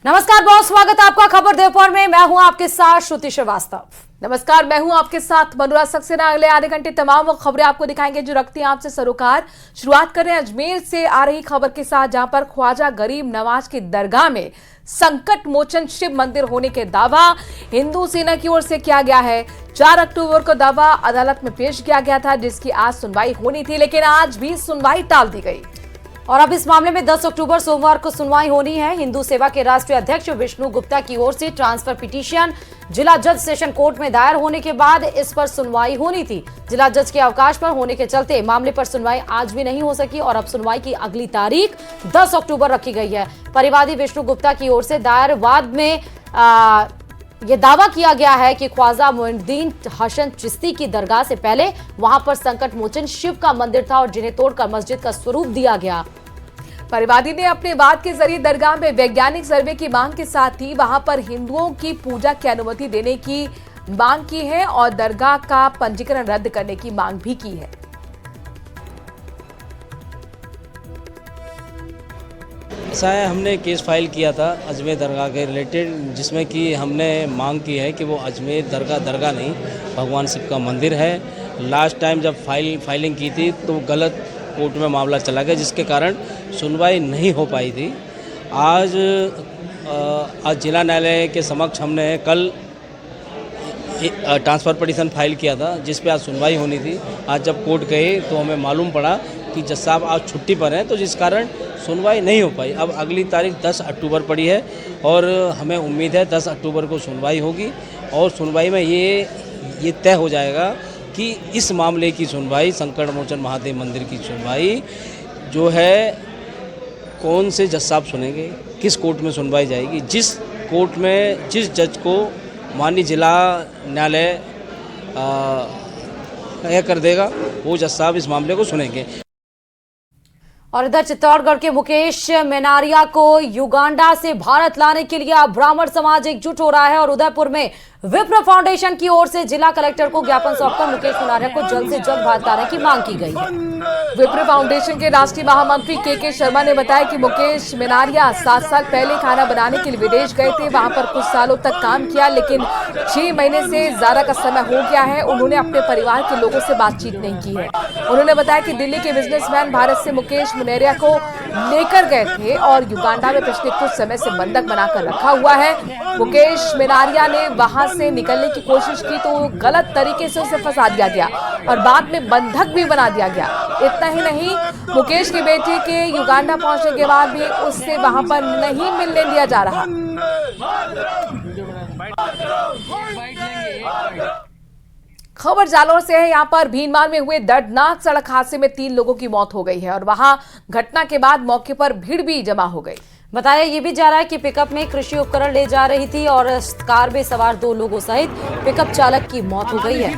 नमस्कार, बहुत स्वागत है आपका खबर दोपहर में। मैं हूं आपके साथ श्रुति श्रीवास्तव। नमस्कार, मैं हूं आपके साथ मनोराज सक्सेना। अगले आधे घंटे तमाम वो खबरें आपको दिखाएंगे जो रखती हैं आपसे सरोकार। शुरुआत कर रहे हैं अजमेर से आ रही खबर के साथ, जहां पर ख्वाजा गरीब नवाज की दरगाह में संकट मोचन शिव मंदिर होने के दावा हिंदू सेना की ओर से किया गया है। 4 अक्टूबर को दावा अदालत में पेश किया गया था, जिसकी आज सुनवाई होनी थी, लेकिन आज भी सुनवाई टाल दी गई। और अब इस मामले में 10 अक्टूबर सोमवार को सुनवाई होनी है। हिंदू सेवा के राष्ट्रीय अध्यक्ष विष्णु गुप्ता की ओर से ट्रांसफर पिटीशन जिला जज सेशन कोर्ट में दायर होने के बाद इस पर सुनवाई होनी थी। जिला जज के अवकाश पर होने के चलते मामले पर सुनवाई आज भी नहीं हो सकी और अब सुनवाई की अगली तारीख 10 अक्टूबर रखी गई है। परिवादी विष्णु गुप्ता की ओर से दायर वाद में ये दावा किया गया है कि ख्वाजा मोइनुद्दीन हसन चिश्ती की दरगाह से पहले वहां पर संकट मोचन शिव का मंदिर था और जिन्हें तोड़कर मस्जिद का स्वरूप दिया गया। परिवादी ने अपने वाद के जरिए दरगाह में वैज्ञानिक सर्वे की मांग के साथ ही वहां पर हिंदुओं की पूजा की अनुमति देने की मांग की है और दरगाह का पंजीकरण रद्द करने की मांग भी की है। ऐसा है, हमने केस फाइल किया था अजमेर दरगाह के रिलेटेड, जिसमें कि हमने मांग की है कि वो अजमेर दरगाह नहीं, भगवान शिव का मंदिर है। लास्ट टाइम जब फाइलिंग की थी तो गलत कोर्ट में मामला चला गया, जिसके कारण सुनवाई नहीं हो पाई थी। आज जिला न्यायालय के समक्ष हमने कल ट्रांसफ़र पिटीशन फाइल किया था, जिस पे आज सुनवाई होनी थी। आज जब कोर्ट गए तो हमें मालूम पड़ा कि जज साहब आज छुट्टी पर हैं, तो जिस कारण सुनवाई नहीं हो पाई। अब अगली तारीख 10 अक्टूबर पड़ी है और हमें उम्मीद है 10 अक्टूबर को सुनवाई होगी और सुनवाई में ये तय हो जाएगा कि इस मामले की सुनवाई, संकट मोचन महादेव मंदिर की सुनवाई जो है, कौन से जज साहब सुनेंगे, किस कोर्ट में सुनवाई जाएगी। जिस कोर्ट में जिस जज को माननीय जिला न्यायालय तय कर देगा, वो जज साहब इस मामले को सुनेंगे। और इधर चित्तौड़गढ़ के मुकेश मेनारिया को युगांडा से भारत लाने के लिए अब ब्राह्मण समाज एकजुट हो रहा है और उदयपुर में विप्र फाउंडेशन की ओर से जिला कलेक्टर को ज्ञापन सौंपकर मुकेश मेनारिया को जल्द से जल्द भारत लाने की मांग की गई है। विप्र फाउंडेशन के राष्ट्रीय महामंत्री के शर्मा ने बताया कि मुकेश मेनारिया 7 साल पहले खाना बनाने के लिए विदेश गए थे। वहां पर कुछ सालों तक काम किया, लेकिन 6 महीने से ज्यादा का समय हो गया है। उन्होंने अपने परिवार के लोगों से बातचीत नहीं की है। उन्होंने बताया कि दिल्ली के बिजनेसमैन भारत से मुकेश मेनारिया को लेकर गए थे और युगांडा में पिछले कुछ समय से बंधक बनाकर रखा हुआ है। मुकेश मेनारिया ने वहां से निकलने की कोशिश की तो गलत तरीके से उसे फंसा दिया गया और बाद में बंधक भी बना दिया गया। इतना ही नहीं, मुकेश के बेटे के युगांडा पहुंचने के बाद भी उससे वहां पर नहीं मिलने दिया जा रहा। खबर जालौर से है। यहाँ पर भीनमाल में हुए दर्दनाक सड़क हादसे में 3 लोगों की मौत हो गई है और वहां घटना के बाद मौके पर भीड़ भी जमा हो गई। बताया ये भी जा रहा है कि पिकअप में कृषि उपकरण ले जा रही थी और कार में सवार 2 लोगों सहित पिकअप चालक की मौत हो गई है।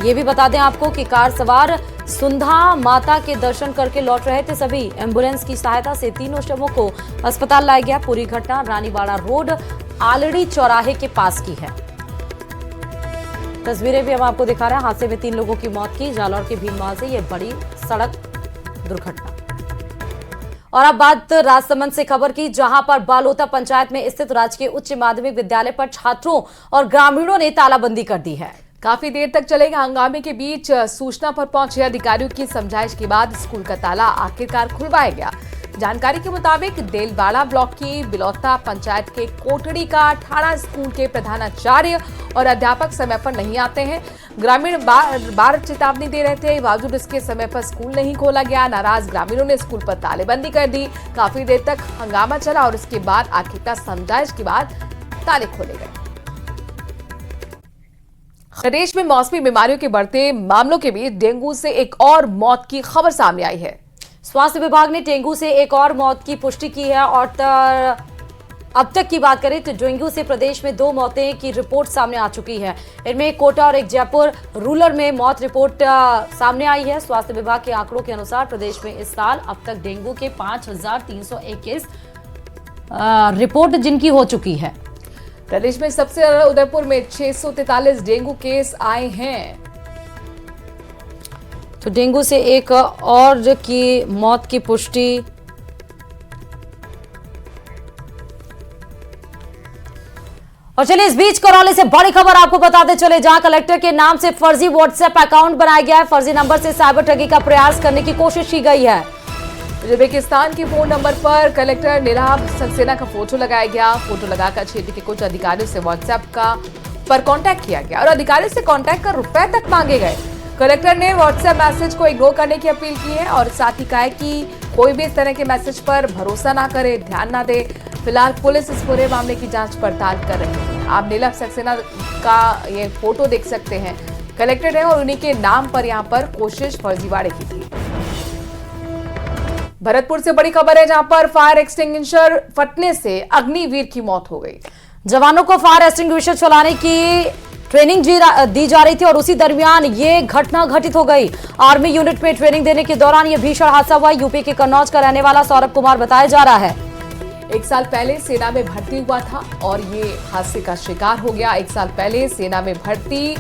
ये भी बता दें आपको कि कार सवार सुंधा माता के दर्शन करके लौट रहे थे सभी। एम्बुलेंस की सहायता से तीनों शवों को अस्पताल लाया गया। पूरी घटना रानीवाड़ा रोड आलड़ी चौराहे के पास की है। तस्वीरें भी हम आपको दिखा रहे हैं। हादसे में 3 लोगों की मौत की जालौर के भीनमाल से यह बड़ी सड़क दुर्घटना। और अब बात राजसमंद से खबर की, जहां पर बालोता पंचायत में स्थित राजकीय उच्च माध्यमिक विद्यालय पर छात्रों और ग्रामीणों ने तालाबंदी कर दी है। काफी देर तक चले हंगामे के बीच सूचना पर पहुंचे अधिकारियों की समझाइश के बाद स्कूल का ताला आखिरकार खुलवाया गया। जानकारी के मुताबिक देलवाड़ा ब्लॉक की बिलौता पंचायत के कोटड़ी का ठाणा स्कूल के प्रधानाचार्य और अध्यापक समय पर नहीं आते हैं। ग्रामीण बार चेतावनी दे रहे थे, बावजूद इसके समय पर स्कूल नहीं खोला गया। नाराज ग्रामीणों ने स्कूल पर तालेबंदी कर दी। काफी देर तक हंगामा चला और इसके बाद आखिरकार समझाइश के बाद ताले खोले गए। प्रदेश में मौसमी बीमारियों के बढ़ते मामलों के बीच डेंगू से एक और मौत की खबर सामने आई है। स्वास्थ्य विभाग ने डेंगू से एक और मौत की पुष्टि की है और अब तक की बात करें तो डेंगू से प्रदेश में 2 मौतें की रिपोर्ट सामने आ चुकी है। इनमें एक कोटा और एक जयपुर रूरल में मौत रिपोर्ट सामने आई है। स्वास्थ्य विभाग के आंकड़ों के अनुसार प्रदेश में इस साल अब तक डेंगू के 5321 रिपोर्ट जिनकी हो चुकी है। प्रदेश में सबसे ज्यादा उदयपुर में 643 डेंगू केस आए हैं। तो डेंगू से एक और की मौत की पुष्टि और चलिए इस बीच करौली से बड़ी खबर आपको बताते चले, जहां कलेक्टर के नाम से फर्जी व्हाट्सएप अकाउंट बनाया गया है। फर्जी नंबर से साइबर ठगी का प्रयास करने की कोशिश की गई है। उज्बेकिस्तान के फोन नंबर पर कलेक्टर निलाभ सक्सेना का फोटो लगाया गया। फोटो लगाकर क्षेत्र के कुछ अधिकारियों से व्हाट्सएप पर कांटेक्ट किया गया और अधिकारी से कांटेक्ट कर रुपए तक मांगे गए। कलेक्टर ने व्हाट्सएप मैसेज को इग्नोर करने की अपील की है और साथ ही कहा है कि कोई भी इस तरह के मैसेज पर भरोसा ना करे, ध्यान ना दे। फिलहाल पुलिस इस पूरे मामले की जांच पड़ताल कर रही है। आप नीलम सक्सेना का ये फोटो देख सकते हैं। कलेक्टर ने और उन्हीं के नाम पर यहाँ पर कोशिश फर्जीवाड़े की थी। भरतपुर से बड़ी खबर है, जहां पर फायर एक्सटिंग्विशर फटने से अग्निवीर की मौत हो गई। जवानों को फायर एक्सटिंग्विशर चलाने की ट्रेनिंग दी जा रही थी और उसी दरमियान ये घटना घटित हो गई। आर्मी यूनिट में ट्रेनिंग देने के दौरान ये भीषण हादसा हुआ। यूपी के कन्नौज का रहने वाला सौरभ कुमार बताया जा रहा है। 1 साल पहले सेना में भर्ती हुआ था और ये हादसे का शिकार हो गया। 1 साल पहले सेना में भर्ती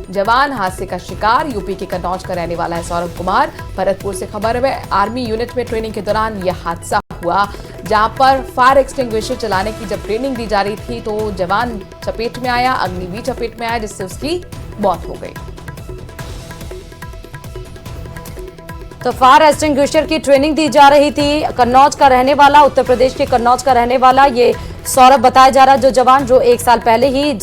जवान हादसे का शिकार। यूपी के कन्नौज का रहने वाला है सौरभ कुमार। भरतपुर से खबर है, आर्मी यूनिट में ट्रेनिंग के दौरान यह हादसा हुआ, जहां पर फायर एक्सटिंग्विशर चलाने की जब ट्रेनिंग दी जा रही थी तो जवान चपेट में आया, अग्निवीर चपेट में आया, जिससे उसकी मौत हो गई। तो फायर एक्सटिंग्विशर की ट्रेनिंग दी जा रही थी। कन्नौज का रहने वाला, उत्तर प्रदेश के कन्नौज का रहने वाला ये सौरभ बताया जा रहा है, जो जवान जो 1 साल पहले ही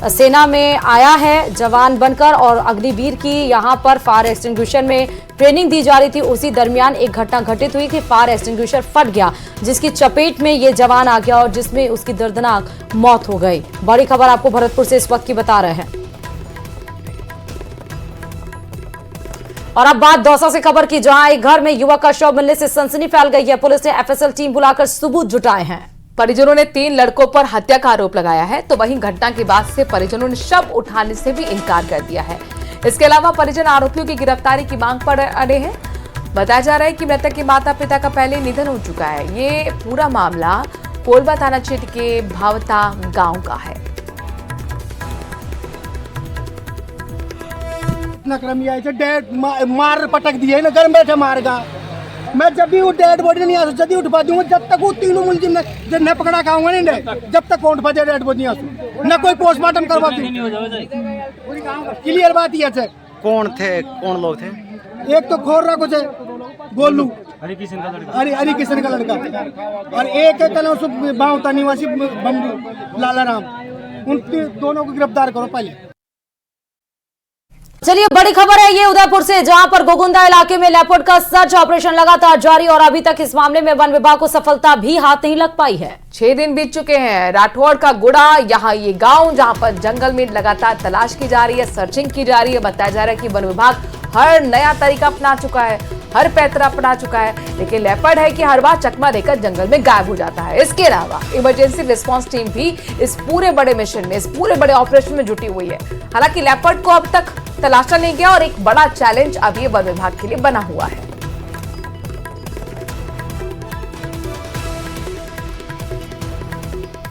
सेना में आया है जवान बनकर, और अग्निवीर की यहाँ पर फायर एक्सटिंग्विशर में ट्रेनिंग दी जा रही थी। उसी दरमियान एक घटना घटित हुई थी। फायर एक्सटिंग्विशर फट गया, जिसकी चपेट में ये जवान आ गया और जिसमें उसकी दर्दनाक मौत हो गई। बड़ी खबर आपको भरतपुर से इस वक्त की बता रहे हैं। और अब बात दौसा से खबर की, जहां एक घर में युवक का शव मिलने से सनसनी फैल गई है। पुलिस ने एफएसएल टीम बुलाकर सबूत जुटाए हैं। परिजनों ने 3 लड़कों पर हत्या का आरोप लगाया है, तो वहीं घटना के बाद से परिजनों ने शव उठाने से भी इनकार कर दिया है। इसके अलावा परिजन आरोपियों की गिरफ्तारी की मांग पर अड़े हैं। बताया जा रहा है कि मृतक के माता पिता का पहले निधन हो चुका है। ये पूरा मामला कोलबा थाना क्षेत्र के भावता गांव का है। क्रम ये है, डेड मार पटक दिए ना, घर में बैठे मारगा। मैं जब भी वो डेड बॉडी नहीं आ जब उठवा दूंगा, जब तक वो तीनों मुलजिम ने जब न पकड़ा खाऊंगा नहीं, जब तक कौन बजे डेड बॉडी नहीं आसू न कोई पोस्टमार्टम करवा दूं। क्लियर बात ये है। कौन थे, कौन लोग थे? एक तो खोर रहा कुछ है गोलू, हरि किशन का लड़का, और एक है कल बावता निवासी बम्बू लाला राम। उन दोनों को गिरफ्तार करो पहले। चलिए बड़ी खबर है ये उदयपुर से, जहां पर गोगुंदा इलाके में लेपर्ड का सर्च ऑपरेशन लगातार जारी और अभी तक इस मामले में वन विभाग को सफलता भी हाथ नहीं लग पाई है। 6 दिन बीत चुके हैं। राठौड़ का गुड़ा, यहाँ ये गांव जहां पर जंगल में लगातार तलाश की जा रही है, सर्चिंग की जा रही है। बताया जा रहा है कि वन विभाग हर नया तरीका अपना चुका है, हर पैतरा अपना चुका है, लेकिन लेपर्ड है कि हर बार चकमा देकर जंगल में गायब हो जाता है। इसके अलावा इमरजेंसी रिस्पांस टीम भी इस पूरे बड़े मिशन में, इस पूरे बड़े ऑपरेशन में जुटी हुई है। हालांकि लेपर्ड को अब तक तलाशा नहीं गया और एक बड़ा चैलेंज अब ये वन विभाग के लिए बना हुआ है।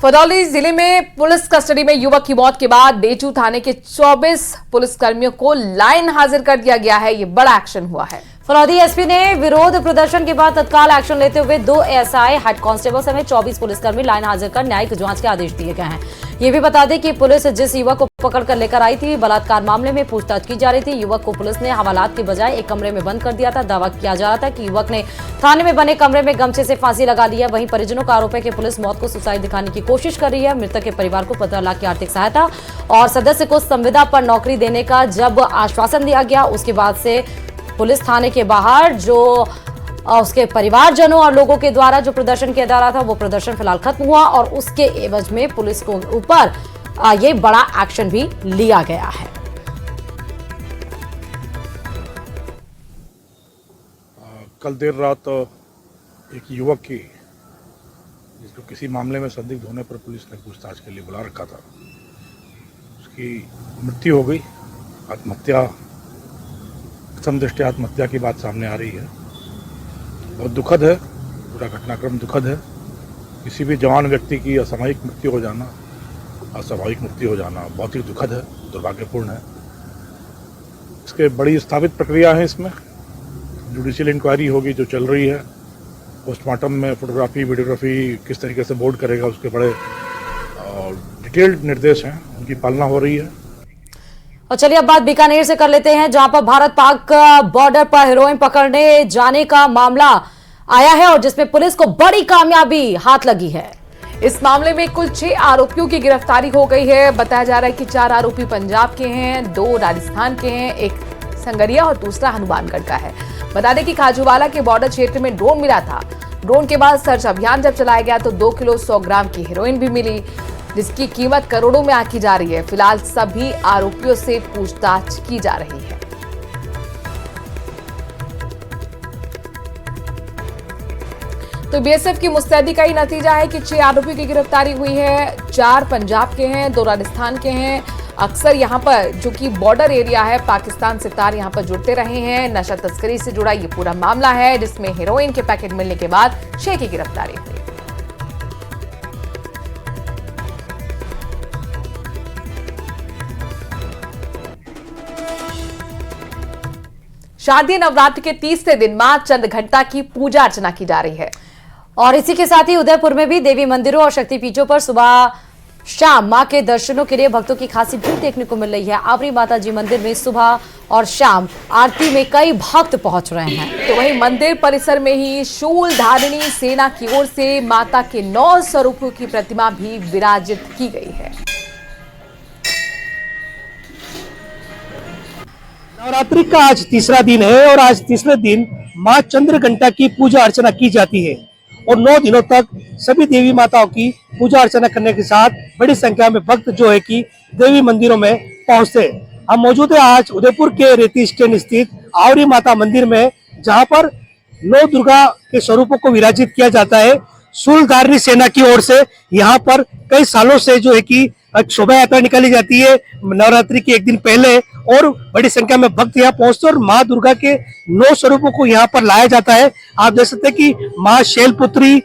फरौली जिले में पुलिस कस्टडी में युवक की मौत के बाद डेचू थाने के 24 पुलिसकर्मियों को लाइन हाजिर कर दिया गया है। ये बड़ा एक्शन हुआ है। फरौदी एसपी ने विरोध प्रदर्शन के बाद तत्काल एक्शन लेते हुए 2 एसआई, हेड कांस्टेबल समेत 24 पुलिसकर्मी लाइन हाजिर कर न्यायिक जांच के आदेश दिए गए हैं। ये भी बता दें कि पुलिस जिस युवक को पकड़कर लेकर आई थी, बलात्कार मामले में पूछताछ की जा रही थी। युवक को पुलिस ने हवालात के बजाय एक कमरे में बंद कर दिया था। दावा किया जा रहा था कि युवक ने थाने में बने कमरे में गमछे से फांसी लगा ली है। वहीं परिजनों का आरोप है कि पुलिस मौत को सुसाइड दिखाने की कोशिश कर रही है। मृतक के परिवार को 15 लाख की आर्थिक सहायता और सदस्य को संविदा पर नौकरी देने का जब आश्वासन दिया गया, उसके बाद से पुलिस थाने के बाहर जो उसके परिवारजनों और लोगों के द्वारा जो प्रदर्शन किया जा रहा था, वो प्रदर्शन फिलहाल खत्म हुआ और उसके एवज में पुलिस को ऊपर ये बड़ा एक्शन भी लिया गया है। कल देर रात एक युवक की, जिसको किसी मामले में संदिग्ध होने पर पुलिस ने पूछताछ के लिए बुला रखा था, उसकी मृत्यु हो गई। आत्महत्या, प्रथम दृष्टया आत्महत्या की बात सामने आ रही है। बहुत दुखद है, पूरा घटनाक्रम दुखद है। किसी भी जवान व्यक्ति की असामयिक मृत्यु हो जाना, अस्वाभाविक मृत्यु हो जाना बहुत ही दुखद है, दुर्भाग्यपूर्ण है। इसके बड़ी स्थापित प्रक्रिया है। इसमें जुडिशियल इंक्वायरी होगी जो चल रही है। पोस्टमार्टम में फोटोग्राफी, वीडियोग्राफी किस तरीके से बोर्ड करेगा, उसके बड़े डिटेल्ड निर्देश हैं, उनकी पालना हो रही है। और चलिए अब बात बीकानेर से कर लेते हैं, जहां पर भारत पाक बॉर्डर पर हेरोइन पकड़ने जाने का मामला आया है और जिसमें पुलिस को बड़ी कामयाबी हाथ लगी है। इस मामले में कुल 6 आरोपियों की गिरफ्तारी हो गई है। बताया जा रहा है कि 4 आरोपी पंजाब के हैं, 2 राजस्थान के हैं, एक संगरिया और दूसरा हनुमानगढ़ का है। बता दें कि खाजूवाला के बॉर्डर क्षेत्र में ड्रोन मिला था। ड्रोन के बाद सर्च अभियान जब चलाया गया तो 2 किलो 100 ग्राम की हेरोइन भी मिली, जिसकी कीमत करोड़ों में आंकी जा रही है। फिलहाल सभी आरोपियों से पूछताछ की जा रही है। तो बीएसएफ की मुस्तैदी का ही नतीजा है कि 6 आरोपियों की गिरफ्तारी हुई है। 4 पंजाब के हैं, 2 राजस्थान के हैं। अक्सर यहाँ पर जो कि बॉर्डर एरिया है, पाकिस्तान से तार यहाँ पर जुड़ते रहे हैं। नशा तस्करी से जुड़ा ये पूरा मामला है, जिसमें हेरोइन के पैकेट मिलने के बाद 6 की गिरफ्तारी हुई। शारदीय नवरात्र के तीसरे दिन मां चंद्रघंटा की पूजा अर्चना की जा रही है। और इसी के साथ ही उदयपुर में भी देवी मंदिरों और शक्तिपीठों पर सुबह शाम मां के दर्शनों के लिए भक्तों की खासी भीड़ देखने को मिल रही है। आवरी माता जी मंदिर में सुबह और शाम आरती में कई भक्त पहुंच रहे हैं। तो वहीं मंदिर परिसर में ही शूल धारिणी सेना की ओर से माता के 9 स्वरूपों की प्रतिमा भी विराजित की गई है। नवरात्रि का आज तीसरा दिन है और आज तीसरे दिन मां चंद्रघंटा की पूजा अर्चना की जाती है और 9 दिनों तक सभी देवी माताओं की पूजा अर्चना करने के साथ बड़ी संख्या में भक्त जो है कि देवी मंदिरों में पहुंचते हैं। हम मौजूद है आज उदयपुर के रेती स्टैंड स्थित आवरी माता मंदिर में, जहां पर 9 दुर्गा के स्वरूपों को विराजित किया जाता है। शूलधारिणी सेना की ओर से यहाँ पर कई सालों से जो है कि शोभा यात्रा निकाली जाती है नवरात्रि के एक दिन पहले, और बड़ी संख्या में भक्त यहाँ पहुंचते और माँ दुर्गा के 9 स्वरूपों को यहाँ पर लाया जाता है। आप देख सकते हैं कि माँ शैलपुत्री,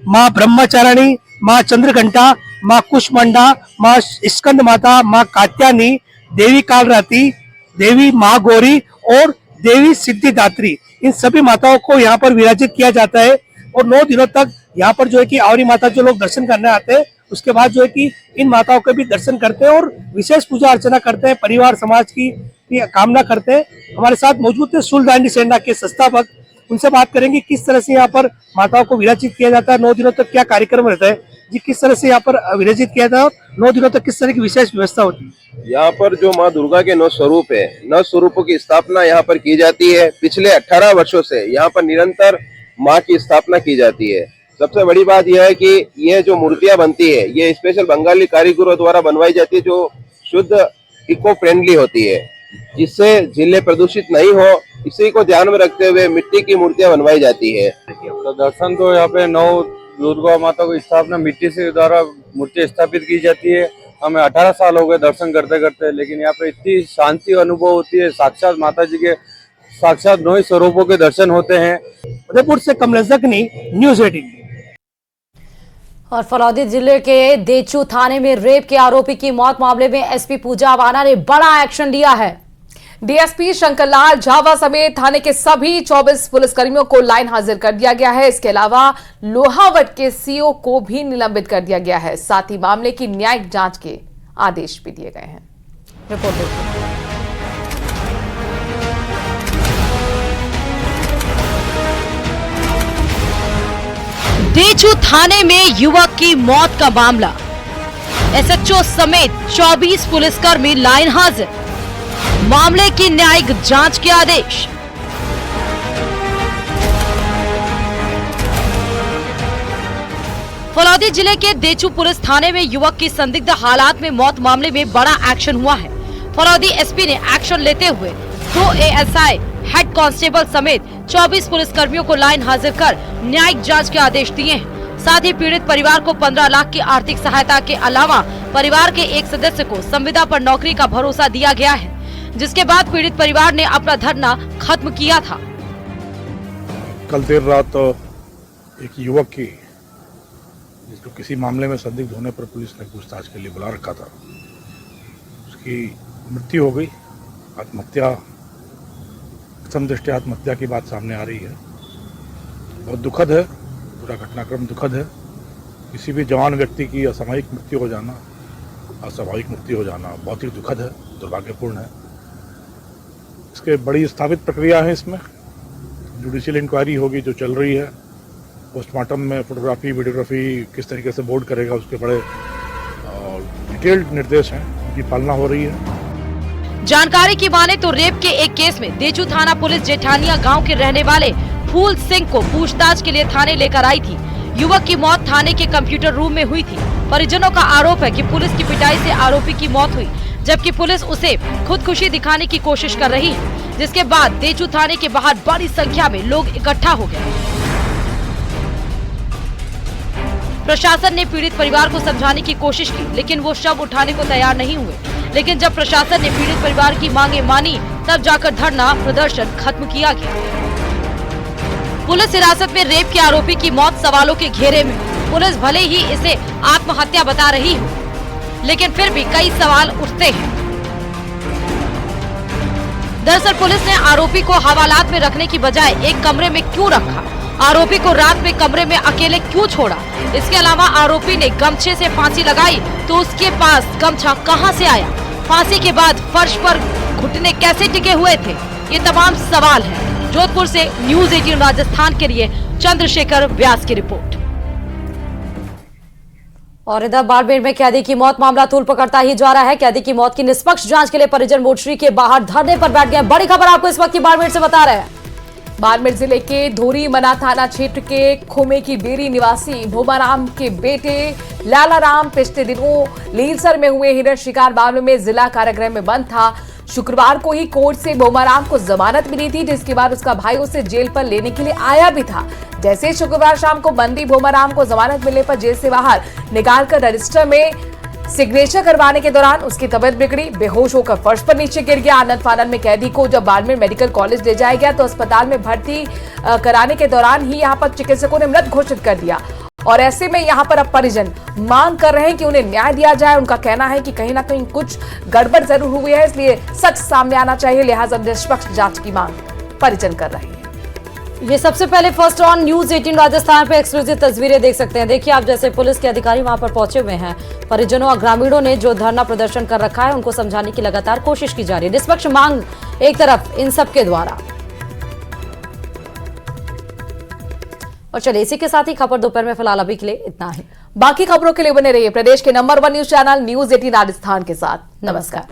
माँ ब्रह्मचारिणी, माँ चंद्रघंटा, माँ कुष्मांडा, माँ स्कंद माता, माँ कात्यायनी, देवी कालरात्रि, देवी माँ गौरी और देवी सिद्धिदात्री, इन सभी माताओं को यहाँ पर विराजित किया जाता है। और 9 दिनों तक यहाँ पर जो है कि आवरी माता जो लोग दर्शन करने आते हैं, उसके बाद जो है कि इन माताओं के भी दर्शन करते हैं और विशेष पूजा अर्चना करते हैं, परिवार समाज की कामना करते हैं। हमारे साथ मौजूद है शूलधारिणी सेना के संस्थापक, उनसे बात करेंगे किस तरह से यहाँ पर माताओं को विराजित किया जाता है, 9 दिनों तक क्या कार्यक्रम रहता है जी, किस तरह से यहाँ पर विराजित किया जाता है और 9 दिनों तक किस तरह की विशेष व्यवस्था होती है। यहाँ पर जो माँ दुर्गा के 9 स्वरूप है, 9 स्वरूपों की स्थापना यहाँ पर की जाती है। पिछले 18 वर्षों से यहाँ पर निरंतर माँ की स्थापना की जाती है। सबसे बड़ी बात यह है कि ये जो मूर्तियां बनती है ये स्पेशल बंगाली कारीगरों द्वारा बनवाई जाती है, जो शुद्ध इको फ्रेंडली होती है, जिससे जिले प्रदूषित नहीं हो, इसी को ध्यान में रखते हुए मिट्टी की मूर्तियां बनवाई जाती है। तो दर्शन तो यहाँ पे 9 दुर्गा माता को स्थापना मिट्टी से द्वारा मूर्ति स्थापित की जाती है। हमें 18 साल हो गए दर्शन करते करते, लेकिन यहाँ पे इतनी शांति अनुभव होती है। साक्षात माता जी के साक्षात 9 स्वरूपों के दर्शन होते हैं। उदयपुर से कमलेश जखनी, न्यूज़ 18। और फलौदी जिले के देचू थाने में रेप के आरोपी की मौत मामले में एसपी पूजा अवाना ने बड़ा एक्शन लिया है। डीएसपी शंकरलाल झावा समेत थाने के सभी 24 पुलिसकर्मियों को लाइन हाजिर कर दिया गया है। इसके अलावा लोहावट के सीओ को भी निलंबित कर दिया गया है। साथ ही मामले की न्यायिक जांच के आदेश भी दिए गए हैं। रिपोर्ट देखिए। देचू थाने में युवक की मौत का मामला, एसएचओ समेत 24 पुलिसकर्मी लाइन हाजिर, मामले की न्यायिक जांच के आदेश। फलौदी जिले के देचू पुलिस थाने में युवक की संदिग्ध हालात में मौत मामले में बड़ा एक्शन हुआ है। फलौदी एसपी ने एक्शन लेते हुए 2 एएसआई, हेड कांस्टेबल समेत 24 पुलिसकर्मियों को लाइन हाजिर कर न्यायिक जांच के आदेश दिए हैं। साथ ही पीड़ित परिवार को 15 लाख की आर्थिक सहायता के अलावा परिवार के एक सदस्य को संविदा पर नौकरी का भरोसा दिया गया है, जिसके बाद पीड़ित परिवार ने अपना धरना खत्म किया था। कल देर रात एक युवक की, जिसको किसी मामले में संदिग्ध होने पर पुलिस ने पूछताछ के लिए बुला रखा था, उसकी मृत्यु हो गई। आत्महत्या, प्रथम दृष्टया आत्महत्या की बात सामने आ रही है। बहुत दुखद है, पूरा घटनाक्रम दुखद है। किसी भी जवान व्यक्ति की असामयिक मृत्यु हो जाना अस्वाभाविक मृत्यु हो जाना बहुत ही दुखद है, दुर्भाग्यपूर्ण है। इसके बड़ी स्थापित प्रक्रिया है, इसमें जुडिशियल इंक्वायरी होगी जो चल रही है। पोस्टमार्टम में फोटोग्राफी वीडियोग्राफी किस तरीके से बोर्ड करेगा उसके बड़े डिटेल्ड निर्देश हैं, उनकी पालना हो रही है। जानकारी की माने तो रेप के एक केस में देचू थाना पुलिस जेठानिया गांव के रहने वाले फूल सिंह को पूछताछ के लिए थाने लेकर आई थी। युवक की मौत थाने के कंप्यूटर रूम में हुई थी। परिजनों का आरोप है कि पुलिस की पिटाई से आरोपी की मौत हुई, जबकि पुलिस उसे खुदकुशी दिखाने की कोशिश कर रही है, जिसके बाद देचू थाने के बाहर बड़ी संख्या में लोग इकट्ठा हो गए। प्रशासन ने पीड़ित परिवार को समझाने की कोशिश की, लेकिन वो शव उठाने को तैयार नहीं हुए। लेकिन जब प्रशासन ने पीड़ित परिवार की मांगे मानी, तब जाकर धरना प्रदर्शन खत्म किया गया। पुलिस हिरासत में रेप के आरोपी की मौत सवालों के घेरे में। पुलिस भले ही इसे आत्महत्या बता रही हो, लेकिन फिर भी कई सवाल उठते हैं। दरअसल पुलिस ने आरोपी को हवालात में रखने की बजाय एक कमरे में क्यों रखा? आरोपी को रात में कमरे में अकेले क्यों छोड़ा? इसके अलावा आरोपी ने गमछे से फांसी लगाई तो उसके पास गमछा कहां से आया? फांसी के बाद फर्श पर घुटने कैसे टिके हुए थे? ये तमाम सवाल हैं। जोधपुर से न्यूज़ 18 राजस्थान के लिए चंद्रशेखर व्यास की रिपोर्ट। और इधर बाड़मेर में कैदी की मौत मामला तूल पकड़ता ही जा रहा है। कैदी की मौत की निष्पक्ष जांच के लिए परिजन मोर्चरी के बाहर धरने पर बैठ गए। बड़ी खबर आपको इस वक्त की बाड़मेर से बता रहे हैं। बाड़मेर जिले के धोरी मना थाना क्षेत्र के खोमे की बेरी निवासी भोमाराम के बेटे लालाराम पिछले दिनों लीलसर में हुए हिरण शिकार मामले में जिला कारागृह में बंद था। शुक्रवार को ही कोर्ट से भोमाराम को जमानत मिली थी, जिसके बाद उसका भाई उसे जेल पर लेने के लिए आया भी था। जैसे ही शुक्रवार शाम को बंदी भोमाराम को जमानत मिलने पर जेल से बाहर निकालकर रजिस्टर में सिग्नेचर करवाने के दौरान उसकी तबीयत बिगड़ी, बेहोश होकर फर्श पर नीचे गिर गया। आनंद फानंद में कैदी को जब बाड़मेर मेडिकल कॉलेज ले जाया गया तो अस्पताल में भर्ती कराने के दौरान ही यहां पर चिकित्सकों ने मृत घोषित कर दिया। और ऐसे में यहां पर अब परिजन मांग कर रहे हैं कि उन्हें न्याय दिया जाए। उनका कहना है कि कहीं ना कहीं कुछ गड़बड़ जरूर हुई है, इसलिए सच सामने आना चाहिए। लिहाजा निष्पक्ष जांच की मांग परिजन कर रहे हैं। ये सबसे पहले फर्स्ट ऑन न्यूज़ 18 राजस्थान पे एक्सक्लूसिव तस्वीरें देख सकते हैं। देखिए आप, जैसे पुलिस के अधिकारी वहां पर पहुंचे हुए हैं। परिजनों और ग्रामीणों ने जो धरना प्रदर्शन कर रखा है उनको समझाने की लगातार कोशिश की जा रही है। निष्पक्ष मांग एक तरफ इन सबके द्वारा। और चलिए इसी के साथ ही खबर दोपहर में फिलहाल अभी के लिए इतना है। बाकी खबरों के लिए बने रहिए प्रदेश के number 1 news channel news 18 Rajasthan के साथ। नमस्कार।